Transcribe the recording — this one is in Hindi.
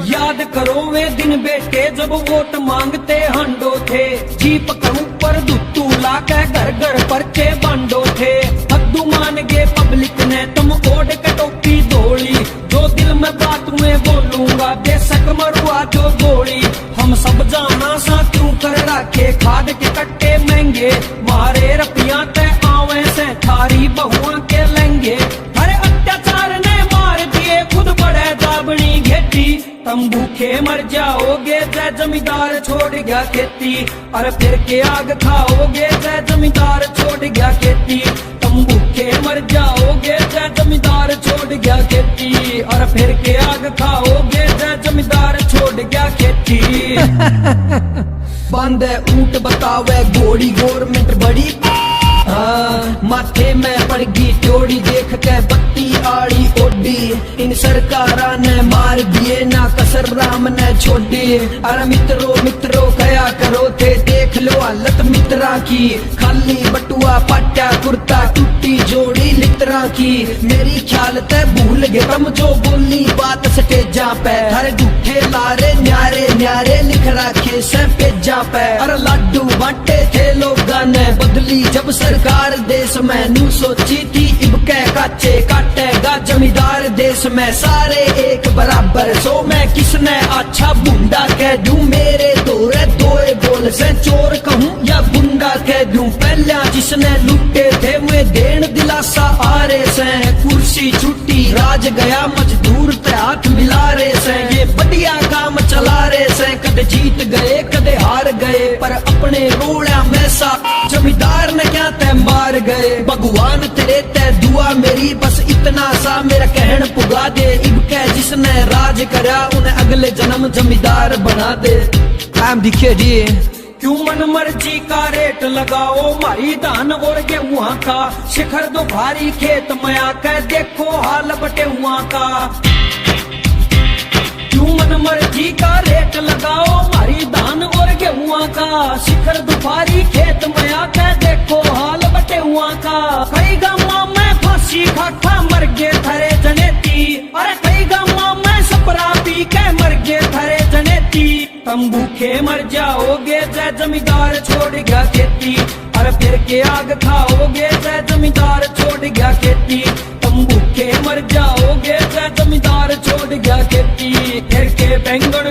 याद करो वे दिन बेटे जब वोट मांगते हंडो थे, जीप के ऊपर दुत्तू लाके घर घर पर्चे बांडो थे। हद्दू मान गए पब्लिक ने तुम ओढ़ के टोपी धोली, जो दिल में बात में बोलूंगा बेशक मरुआ जो गोली। हम सब जाना सा क्यों कर रखे खाद के कट्टे महंगे, मारे रपिया ते आवे से थारी बहुआ के लेंगे। हरे अत्याचार ने मार दिए खुद बड़े दाबनी घेटी, तुम भूखे मर जाओगे जय जमींदार छोड़ गया खेती। और फिर के आग खाओगे जय जमींदार छोड़ गया खेती, तुम भूखे मर जाओगे जय जमींदार छोड़ गया खेती। और फिर के आग खाओगे जय जमींदार छोड़ गया खेती। बांधे ऊंट बतावे घोड़ी गवर्नमेंट बड़ी, माथे में पड़ गई चोड़ी देख के बत्ती आड़ी ओडी। इन सरकारा ने मार दिए ना कसर राम ने छोड़ी। अरे मित्रों मित्रों कया करो थे देख लो हालत मित्रा की, खाली बटुआ पाट्या कुर्ता टूटी जोड़ी लित्रा की। मेरी ख्याल ते भूल गए तुम जो बोली बात स्टेजा पे, हर झूठे लारे न्यारे न्यारे लिख रखे से पेजा पे। अरे लाडू बांटे थे लोगा ने बदली जब सरकार देश में, नू सोची थी इबके काचे काटेगा जमींदार देश में। सारे एक बराबर सो मैं किसने अच्छा बुंडा कह दूं, मेरे दोरे दोए बोल से चोर कहूं या गुंडा कह दूं। पहला जिसने लुटे थे वे देन दिलासा आ रहे से, कुर्सी छुट्टी राज गया मजदूर ते हाथ मिला रहे से। ये बढ़िया काम चला रहे से, कदे जीत गए कदे हार गए, पर अपने रोड़ा में सा जमींदार ने क्या तय मार गए। भगवान तेरे तय दुआ मेरी बस इतना सा मेरा कहन पुगा दे, इबके जिसने राज करा उन्हें अगले जन्म जमींदार बना दे। I'm the kid, क्यों मन मर्जी का रेट लगाओ मारी धान और गेहूं का, शिखर दो भारी खेत में आकर देखो हाल बटे हुआ का। क्यों मन मर्जी का रेट लगाओ मारी धान और गेहूं का, शिखर दो भारी खेत में आकर देखो हाल बटे हुआ का। कई गाँव में फांसी खाखा मर गए थरे जनेती, अरे कई गाँव में सपरा पी के मर गए थरे जनेती। तुम भूखे मर जाओगे जय जमींदार छोड़ गया खेती, और फिर के आग खाओगे जय जमींदार छोड़ गया खेती। तुम भूखे मर जाओगे जय जमींदार छोड़ गया खेती, फिर के बैंगन